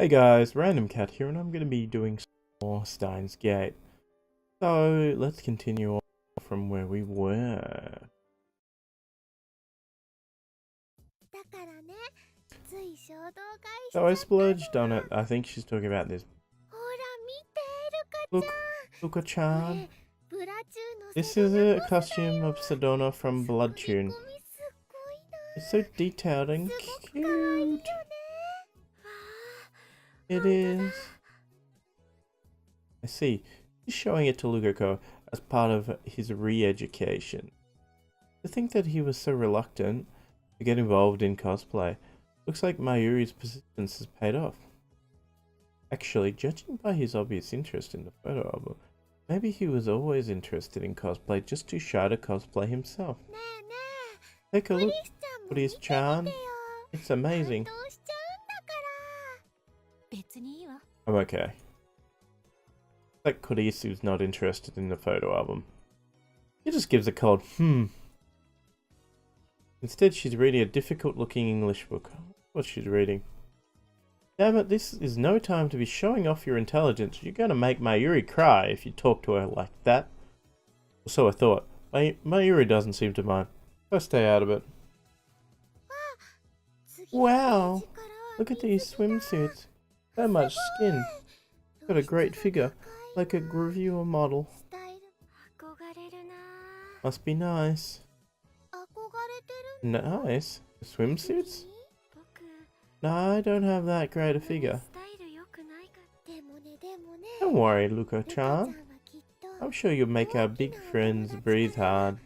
Hey guys, Random Cat here, and I'm going to be doing some more Steins Gate. So, let's continue on from where we were. So I splurged on it. I think she's talking about this. Look, Luka-chan. This is a costume of Sedona from Blood Tune. It's so detailed and cute. It is. I see. He's showing it to Luka as part of his re-education. To think that he was so reluctant to get involved in cosplay. Looks like Mayuri's persistence has paid off. Actually, judging by his obvious interest in the photo album, maybe he was always interested in cosplay, just too shy to cosplay himself. Take a look, Chan. It's amazing. I'm okay. Like Kurisu's not interested in the photo album. He just gives a cold Instead, she's reading a difficult looking English book. What's she reading? Damn it, this is no time to be showing off your intelligence. You're gonna make Mayuri cry if you talk to her like that. So I thought. Mayuri doesn't seem to mind. So stay out of it. Wow! Look at these swimsuits. So much skin. Got a great figure. Like a reviewer model. Must be nice. Nice? Swimsuits? No, I don't have that great a figure. Don't worry, Luka-chan. I'm sure you'll make our big friends breathe hard.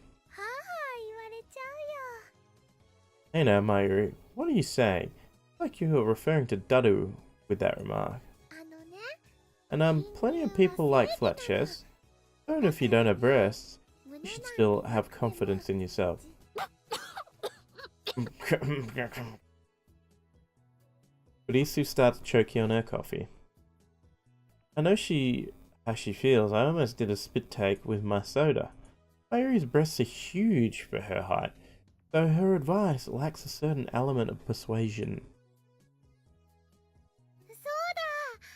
Hey now, Mayuri, what are you saying? Like you were referring to Dadu with that remark. And plenty of people like flat chests. Even if you don't have breasts, you should still have confidence in yourself. Kurisu starts choking on her coffee. I know how she feels. I almost did a spit take with my soda. Mayuri's breasts are huge for her height, though her advice lacks a certain element of persuasion.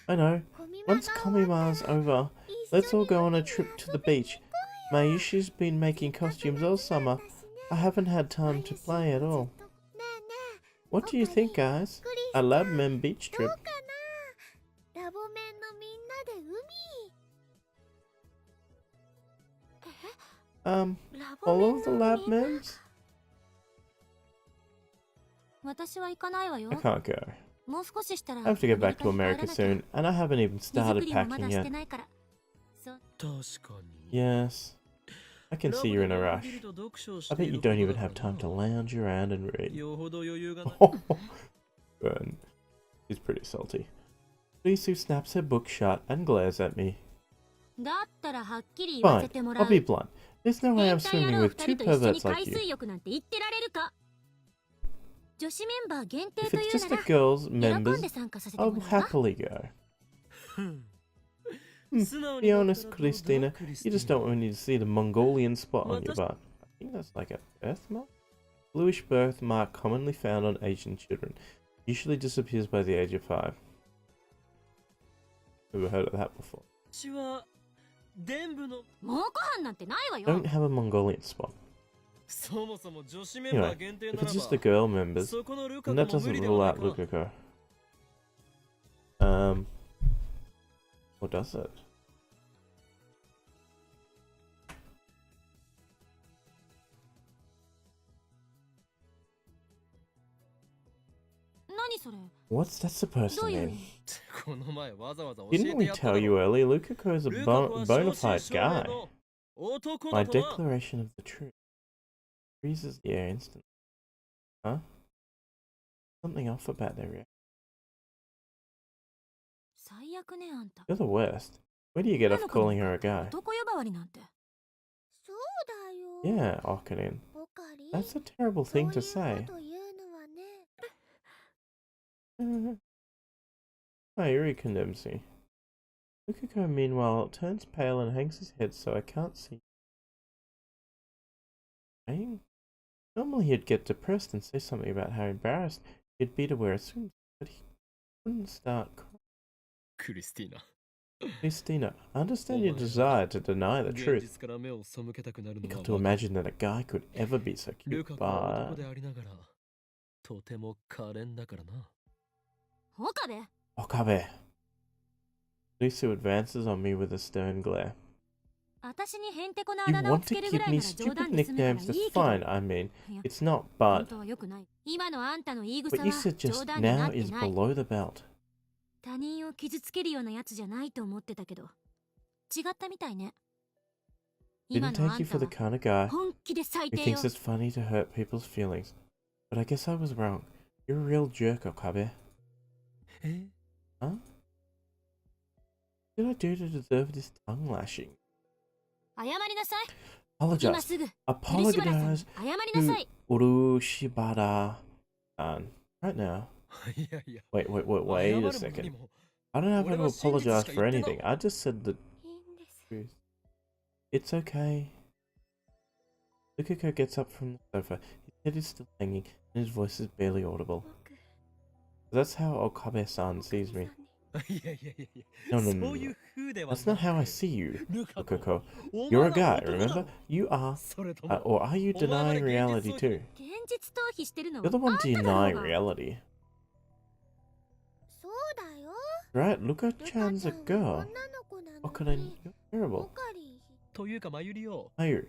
I know. Once Komima's over, let's all go on a trip to the beach. Mayushi's been making costumes all summer. I haven't had time to play at all. What do you think, guys? A Labmen beach trip? All of the Labmens? I can't go. I have to get back to America soon, and I haven't even started packing yet. Yes. I can see you're in a rush. I bet you don't even have time to lounge around and read. Burn. She's pretty salty. Kurisu snaps her book shut and glares at me. Fine, I'll be blunt. There's no way I'm swimming with two perverts like you. If it's just the girls' members, I'll happily go. Be honest, Christina, you just don't want me to see the Mongolian spot on your butt. I think that's like a birthmark? Bluish birthmark commonly found on Asian children. Usually disappears by the age of 5. Never heard of that before. Don't have a Mongolian spot. Anyway, if it's just the girl members, then that doesn't rule out Luka. Or does it? What's that supposed to mean? Didn't we tell you earlier, Luka is a bona fide guy? My declaration of the truth freezes the air instantly. Huh? Something off about their reaction. You're the worst. Where do you get off calling her a guy? Yeah, Okarin. That's a terrible thing to say. Mayuri condemns me. Luka, meanwhile, turns pale and hangs his head so I can't see. Normally he'd get depressed and say something about how embarrassed he'd be to wear a swimsuit, but he wouldn't start crying. Christina, I understand your desire to deny the truth. Difficult to imagine that a guy could ever be so cute, but... Okabe. Lisu advances on me with a stern glare. You want to give me stupid nicknames, that's fine, I mean, it's not, but... What you said just now is below the belt. Didn't take you for the kind of guy who thinks it's funny to hurt people's feelings. But I guess I was wrong. You're a real jerk, Okabe. Huh? What did I do to deserve this tongue lashing? Apologize. Apologize to Urushibara-san. Right now. Wait a second. I don't have to apologize for anything. I just said the truth. It's okay. Luka gets up from the sofa. His head is still hanging, and his voice is barely audible. That's how Okabe-san sees me. No. That's not how I see you, Luka. You're a guy, remember? You are. Or are you denying reality too? You're the one denying reality. Right, Luka-chan's a girl. You're terrible. Mayu,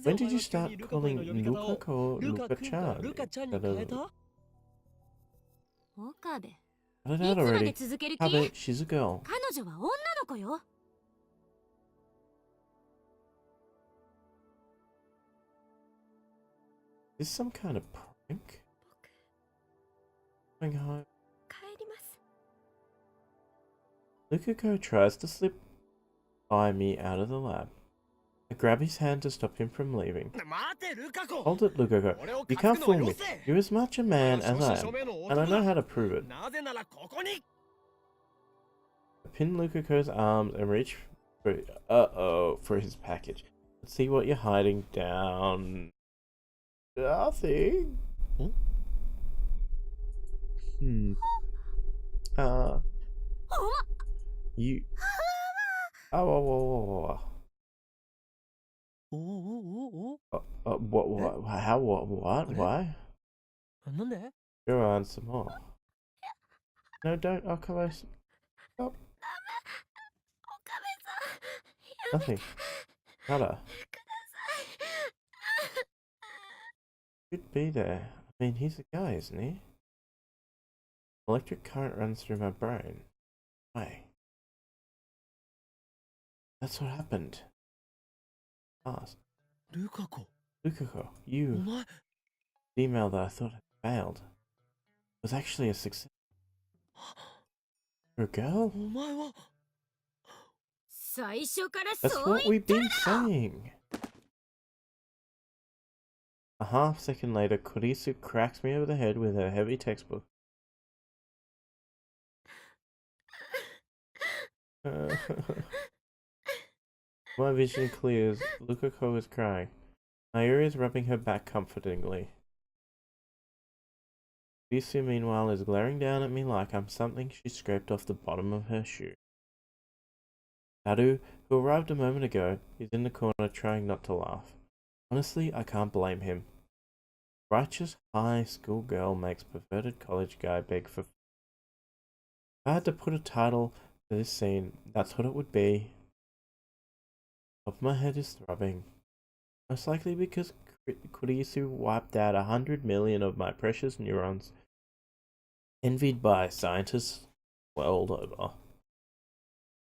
when did you start calling Luka Luka-chan instead of... Cut it out already. Okabe, she's a girl. Is this some kind of prank? Going home. Luka tries to slip by me out of the lab. I grab his hand to stop him from leaving. Hold it, Luka. You can't fool me. You're as much a man as I am, and I know how to prove it. I pin Luka's arms and reach for his package. Let's see what you're hiding down. Nothing. You. Whoa. What? How? What? Why? Go on some more. No, don't. Okabe. Stop. Nothing. Nada. Should be there. I mean, he's a guy, isn't he? Electric current runs through my brain. Why? That's what happened. Fast. Luka, you. The email that I thought had failed was actually a success. You're a girl? That's what we've been saying. A half second later, Kurisu cracks me over the head with her heavy textbook. My vision clears. Luka is crying. Mayuri is rubbing her back comfortingly. Kurisu, meanwhile, is glaring down at me like I'm something she scraped off the bottom of her shoe. Haru, who arrived a moment ago, is in the corner trying not to laugh. Honestly, I can't blame him. Righteous high school girl makes perverted college guy beg for... If I had to put a title to this scene, that's what it would be. Top of my head is throbbing. Most likely because Kurisu wiped out 100 million of my precious neurons. Envied by scientists world over.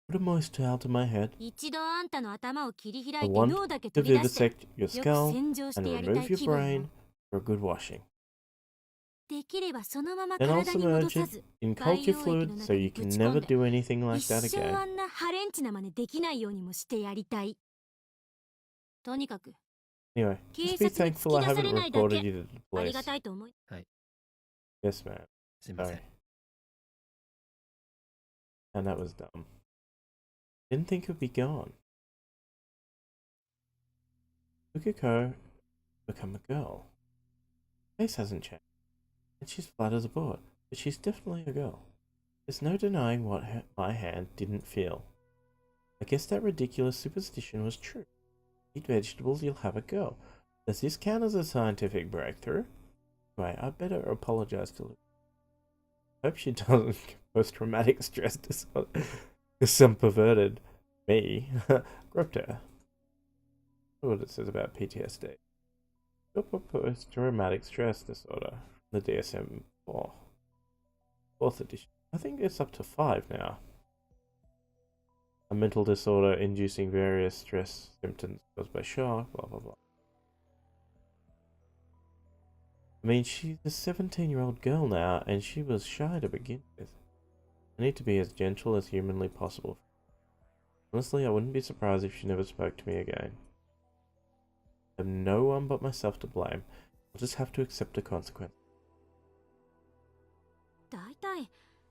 Put a moist towel to my head. I want to vivisect your skull and remove your brain for a good washing. Then I'll submerge it in culture fluid so you can never do anything like that again. Anyway, just be thankful I haven't reported you to the police. Yes, ma'am. Sorry. And that was dumb. Didn't think it would be gone. Luka become a girl. Face hasn't changed. And she's flat as a board, but she's definitely a girl. There's no denying what my hand didn't feel. I guess that ridiculous superstition was true. Eat vegetables, you'll have a girl. Does this count as a scientific breakthrough? Anyway, I better apologize to Luka. Hope she doesn't post-traumatic stress disorder. Some perverted me groped her. What it says about PTSD. Post-traumatic stress disorder. The DSM-4. 4th edition. I think it's up to 5 now. A mental disorder inducing various stress symptoms caused by shock, blah blah blah. I mean, she's a 17-year-old girl now, and she was shy to begin with. I need to be as gentle as humanly possible. Honestly, I wouldn't be surprised if she never spoke to me again. I have no one but myself to blame. I'll just have to accept the consequence.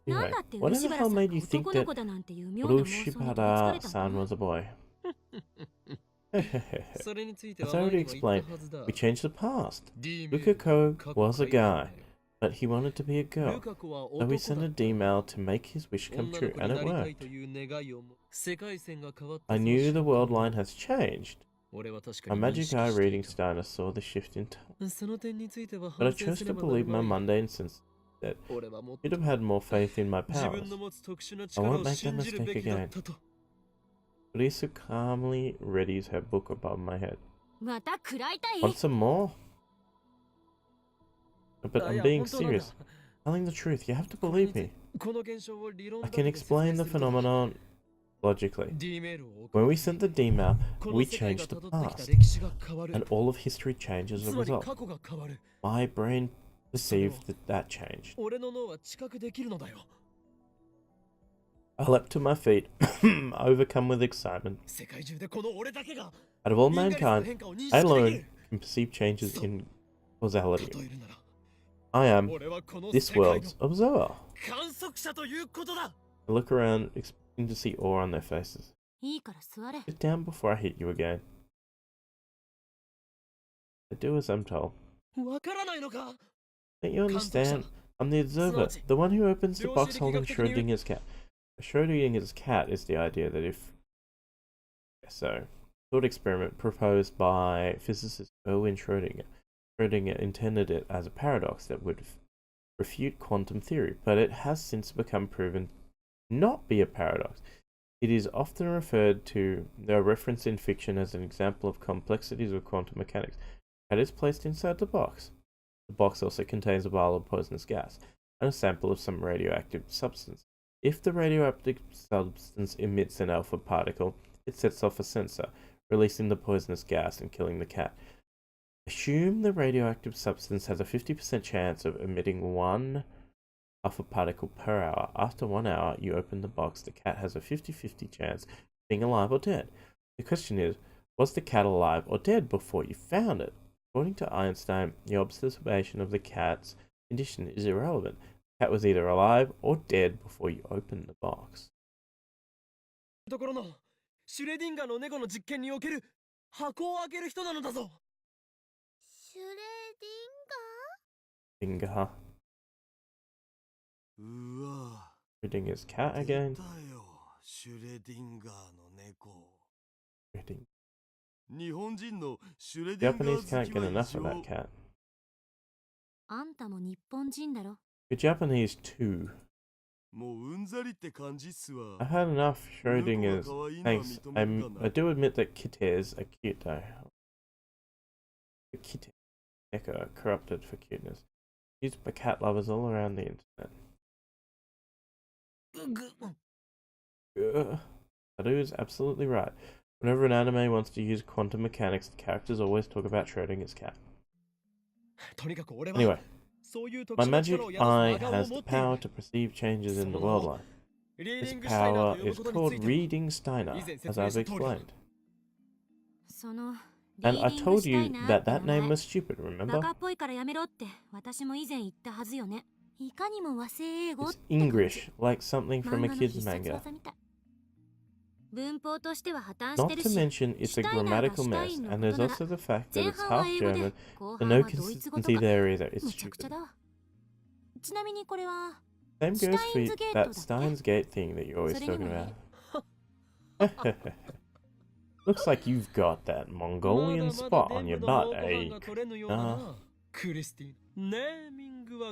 Anyway, what in the hell made you think that Urushibara-san was a boy? As I already explained, we changed the past. Luka was a guy, but he wanted to be a girl. So we sent a D-mail to make his wish come true, and it worked. I knew the world line has changed. My magic eye reading Steiner saw the shift in time. But I chose to believe my mundane sense that should have had more faith in my powers. I won't make that mistake again. Lisa calmly readies her book above my head. Want some more? But I'm being serious. Telling the truth, you have to believe me. I can explain the phenomenon logically. When we sent the D-mail, we changed the past. And all of history changes as a result. My brain perceived that changed. I leapt to my feet, overcome with excitement. Out of all mankind, I alone can perceive changes in causality. I am this world's observer. I look around, expecting to see awe on their faces. Sit down before I hit you again. I do as I'm told. Don't you understand? I'm the observer, the one who opens the box holding Schrodinger's cat. Schrodinger's cat is the idea that if... So, thought experiment proposed by physicist Erwin Schrödinger. Schrödinger intended it as a paradox that would refute quantum theory, but it has since become proven not be a paradox. It is often referred to, though referenced in fiction, as an example of complexities of quantum mechanics. Cat is placed inside the box. The box also contains a vial of poisonous gas and a sample of some radioactive substance. If the radioactive substance emits an alpha particle, it sets off a sensor, releasing the poisonous gas and killing the cat. Assume the radioactive substance has a 50% chance of emitting 1 alpha particle per hour. After 1 hour, you open the box. The cat has a 50-50 chance of being alive or dead. The question is, was the cat alive or dead before you found it? According to Einstein, the observation of the cat's condition is irrelevant. The cat was either alive or dead before you opened the box. Schrödinger? Schrödinger's cat again? Schrödinger. Japanese can't get enough of that cat. You're Japanese too. I had enough Schrödinger's. Thanks. I do admit that kittehs are cute though. The kitteh are corrupted for cuteness. Used by cat lovers all around the internet. Sadu is absolutely right. Whenever an anime wants to use quantum mechanics, the characters always talk about Schrödinger's cat. Anyway, my magic eye has the power to perceive changes in the world line. This power is called reading Steiner, as I've explained. And I told you that that name was stupid, remember? It's English, like something from a kid's manga. Not to mention, it's a grammatical mess, and there's also the fact that it's half German, so no consistency there either. It's stupid. Same goes for that Steins Gate thing that you're always talking about. Looks like you've got that Mongolian spot on your butt, eh?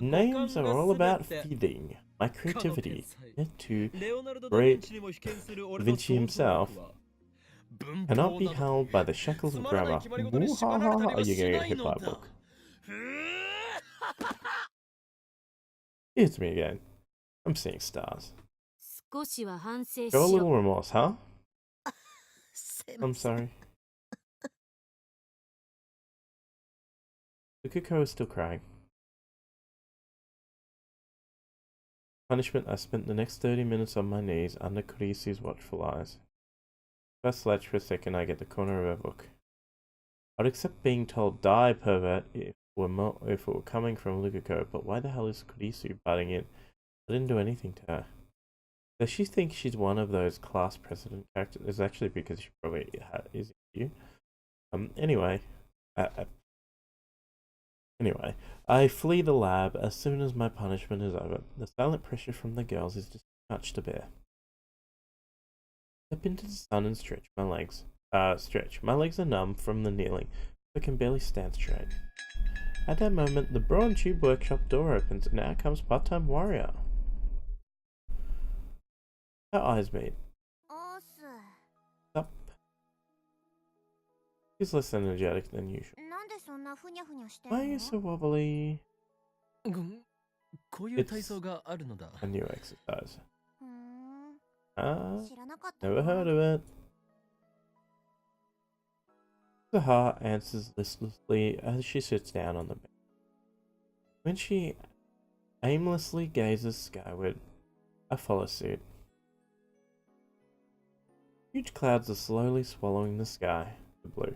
Names are all about fitting. My creativity, yet to great Da Vinci himself, cannot be held by the shackles of grammar. Are you gonna get hit by a book? It's me again. I'm seeing stars. Show a little remorse, huh? I'm sorry. Luka is still crying. Punishment, I spent the next 30 minutes on my knees under Kurisu's watchful eyes. If I slouch for a second, I get the corner of her book. I'd accept being told, die, pervert, if it were coming from Luka, but why the hell is Kurisu butting in? I didn't do anything to her. Does she think she's one of those class president characters? It's actually because she probably is you. Anyway, I flee the lab as soon as my punishment is over. The silent pressure from the girls is just too much to bear. Step into the sun and stretch my legs. My legs are numb from the kneeling. I can barely stand straight. At that moment, the Brawn Tube workshop door opens, and out comes part-time warrior. Our eyes meet. Up. He's less energetic than usual. Why are you so wobbly? It's a new exercise. Never heard of it. Zaha answers listlessly as she sits down on the bed. When she aimlessly gazes skyward, I follow suit. Huge clouds are slowly swallowing the sky, the blue. A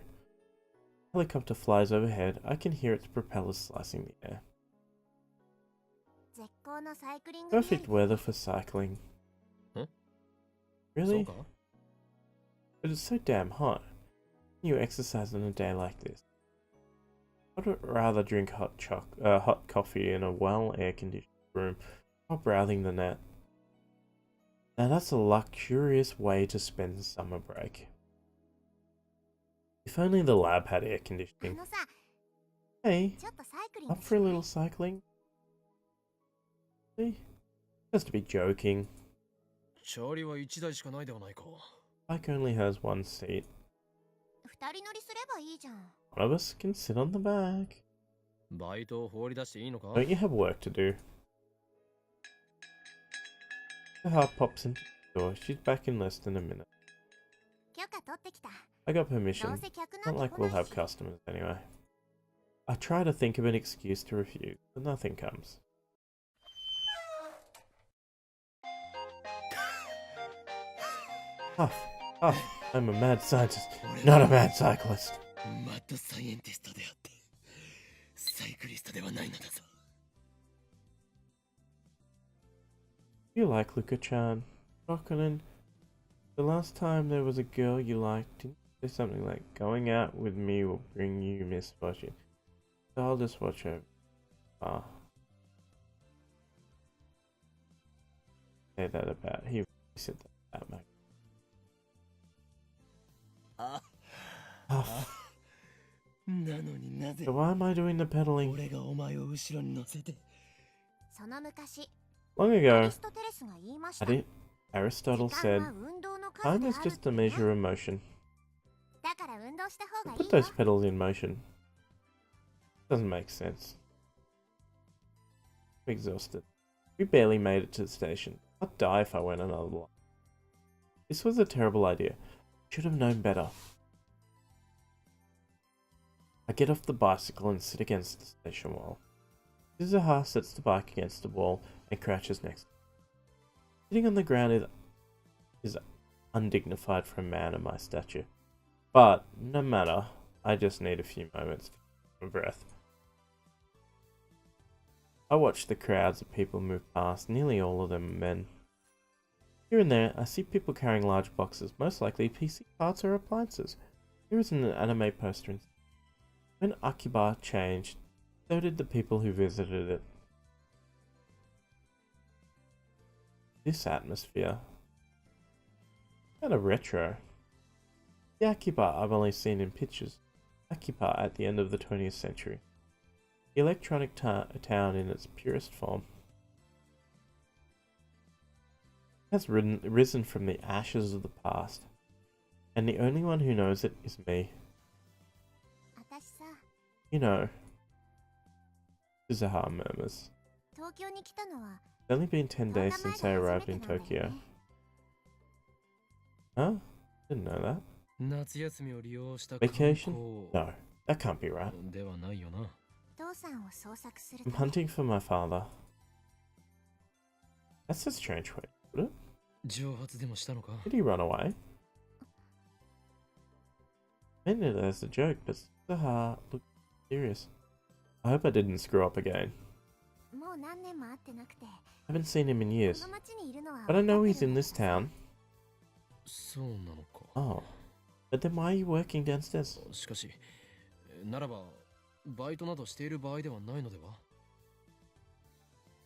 helicopter flies overhead. I can hear its propellers slicing the air. Perfect weather for cycling. Huh? Really? But it's so damn hot. You exercise on a day like this. I'd rather drink hot coffee in a well-air-conditioned room while browsing the net. Now that's a luxurious way to spend the summer break. If only the lab had air conditioning. Hey, up for a little cycling? See? Just to be joking. Bike only has one seat. One of us can sit on the back. Don't you have work to do? The heart pops into the door. She's back in less than a minute. I got permission. Not like we'll have customers anyway. I try to think of an excuse to refuse, but nothing comes. Huff, huff. I'm a mad scientist, not a mad cyclist. You like Luka-chan? Rokunin, the last time there was a girl you liked, didn't you say something like, going out with me will bring you misfortune? So I'll just watch over. Say that about, he said that about me. So why am I doing the pedaling? Long ago, Aristotle said, time is just a measure of motion. Put those pedals in motion. Doesn't make sense. I'm exhausted. We barely made it to the station. I'd die if I went another block. This was a terrible idea. Should have known better. I get off the bicycle and sit against the station wall. Zaha sets the bike against the wall and crouches next. Sitting on the ground is undignified for a man of my stature. But, no matter, I just need a few moments to catch my breath. I watch the crowds of people move past, nearly all of them men. Here and there, I see people carrying large boxes, most likely PC parts or appliances. Here is an anime poster. When Akiba changed, so did the people who visited it. this atmosphere? Kind of retro. The Akiba I've only seen in pictures. Akiba at the end of the 20th century. The electronic town in its purest form. It has risen from the ashes of the past. And the only one who knows it is me. You know, Suzuha murmurs. It's only been 10 days since I arrived in Tokyo. Huh? Didn't know that. Vacation? No, that can't be right. I'm hunting for my father. That's a strange way to put it. Did he run away? I meant it as a joke, but Suzuha looked serious. I hope I didn't screw up again. I haven't seen him in years, but I know he's in this town. Oh, but then why are you working downstairs?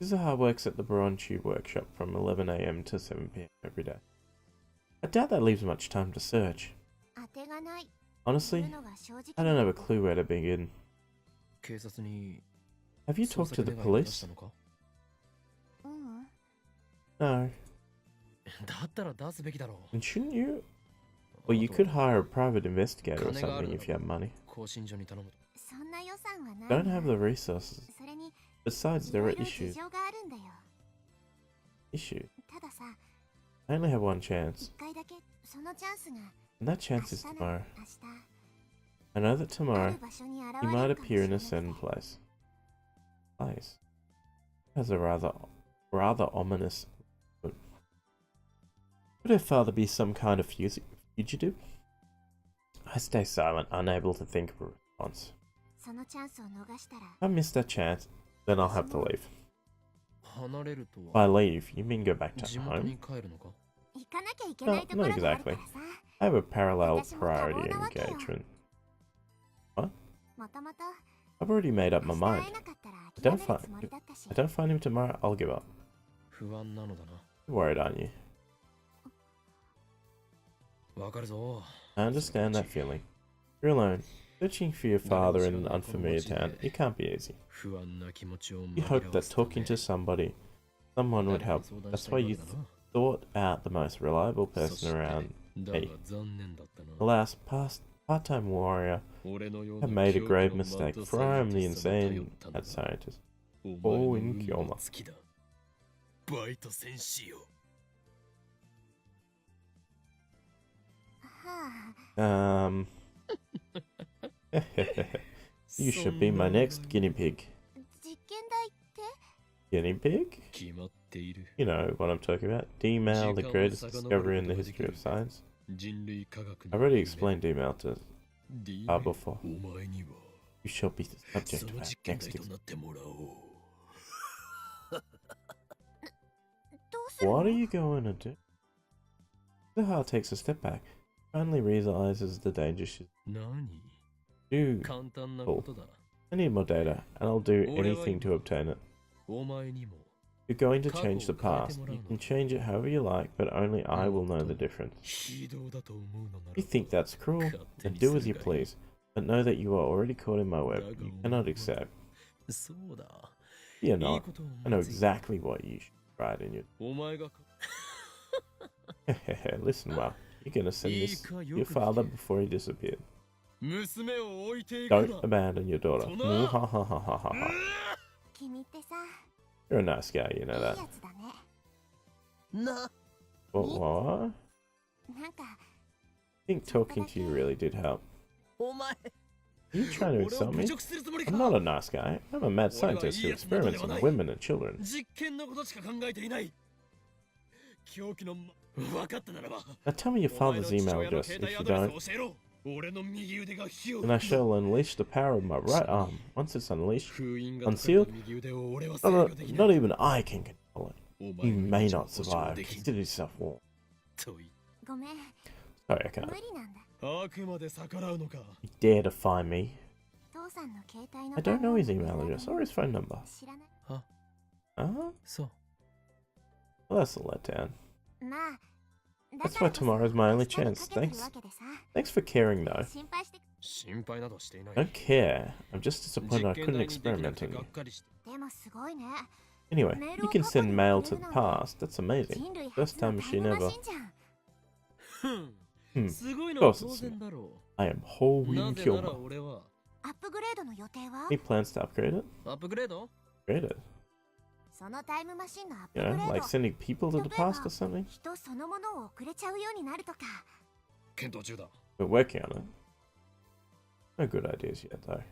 Suzuha works at the Bronchi workshop from 11 AM to 7 PM every day. I doubt that leaves much time to search. Honestly, I don't have a clue where to begin. Have you talked to the police? No. And shouldn't you? Well, you could hire a private investigator or something if you have money. Don't have the resources. Besides, there are issues. Issue? I only have one chance. And that chance is tomorrow. I know that tomorrow, he might appear in a certain place. It has a rather ominous. Could her father be some kind of fugitive? I stay silent, unable to think of a response. If I miss that chance, then I'll have to leave. By leave, you mean go back to home? No, not exactly. I have a parallel priority engagement. What? I've already made up my mind. I don't find him tomorrow, I'll give up. You're worried, aren't you? I understand that feeling. You're alone. Searching for your father in an unfamiliar town, it can't be easy. You hoped that talking to someone would help. That's why you thought out the most reliable person around me. Alas, part-time warrior have made a grave mistake, for I am the insane mad scientist. Oh, in Kyoma. You should be my next guinea pig. Guinea pig? You know what I'm talking about. D-Mail, the greatest discovery in the history of science. I've already explained D-Mail to before. You shall be the subject of our next experiment. What are you going to do? Suzuha takes a step back. Finally realizes the danger she's in. Cool. I need more data, and I'll do anything to obtain it. You're going to change the past. You can change it however you like, but only I will know the difference. You think that's cruel? Then do as you please, but know that you are already caught in my web. You cannot accept. Fear not. I know exactly what you should write in your... Listen well. You're gonna send this to your father before he disappeared. Don't abandon your daughter. You're a nice guy, you know that. What? I think talking to you really did help. Are you trying to insult me? I'm not a nice guy. I'm a mad scientist who experiments on women and children. Now tell me your father's email address. If you don't, then I shall unleash the power of my right arm. Once it's unsealed, not even I can control it. You may not survive. Consider yourself warned. Sorry, I can't. You dare to find me? I don't know his email address or his phone number. Huh? Well, that's a letdown. That's why tomorrow's my only chance. Thanks for caring, though. Don't care. I'm just disappointed I couldn't experiment on you. Anyway, you can send mail to the past. That's amazing. First time machine ever. Of course it's not. I am Holding Kilmer. Any plans to upgrade it? Upgrade it? You know, like sending people to the past or something? We're working on it. No good ideas yet, though.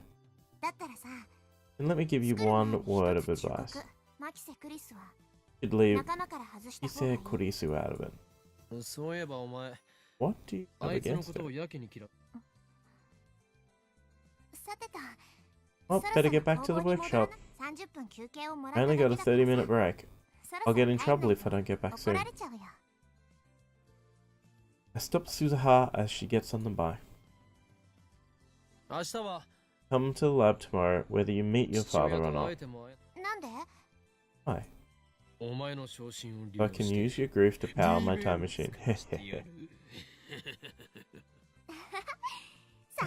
And let me give you one word of advice. You'd leave Ise Kurisu out of it. What do you have against it? Well, better get back to the workshop. I only got a 30-minute break. I'll get in trouble if I don't get back soon. I stopped Suzuha as she gets on the bike. Come to the lab tomorrow, whether you meet your father or not. Why? I can use your groove to power my time machine.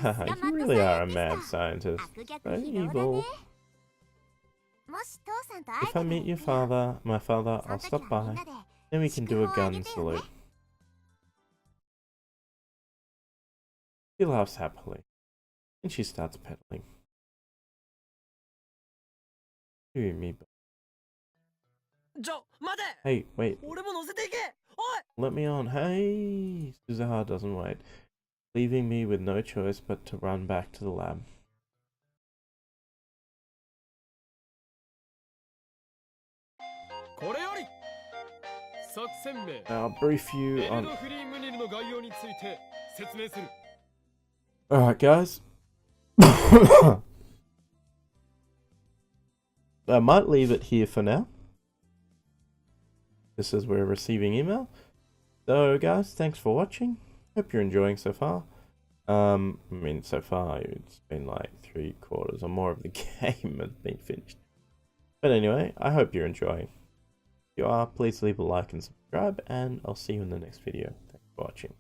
You really are a mad scientist. So evil. If I meet your my father, I'll stop by. Then we can do a gun salute. She laughs happily. And she starts pedaling. Hey, wait. Let me on. Hey! Suzuha doesn't wait, leaving me with no choice but to run back to the lab. I'll brief you on... Alright guys. I might leave it here for now. This is we're receiving email. So guys, thanks for watching. Hope you're enjoying so far. I mean, so far it's been like 3/4 or more of the game has been finished. But anyway, I hope you're enjoying. If you are, please leave a like and subscribe, and I'll see you in the next video. Thanks for watching.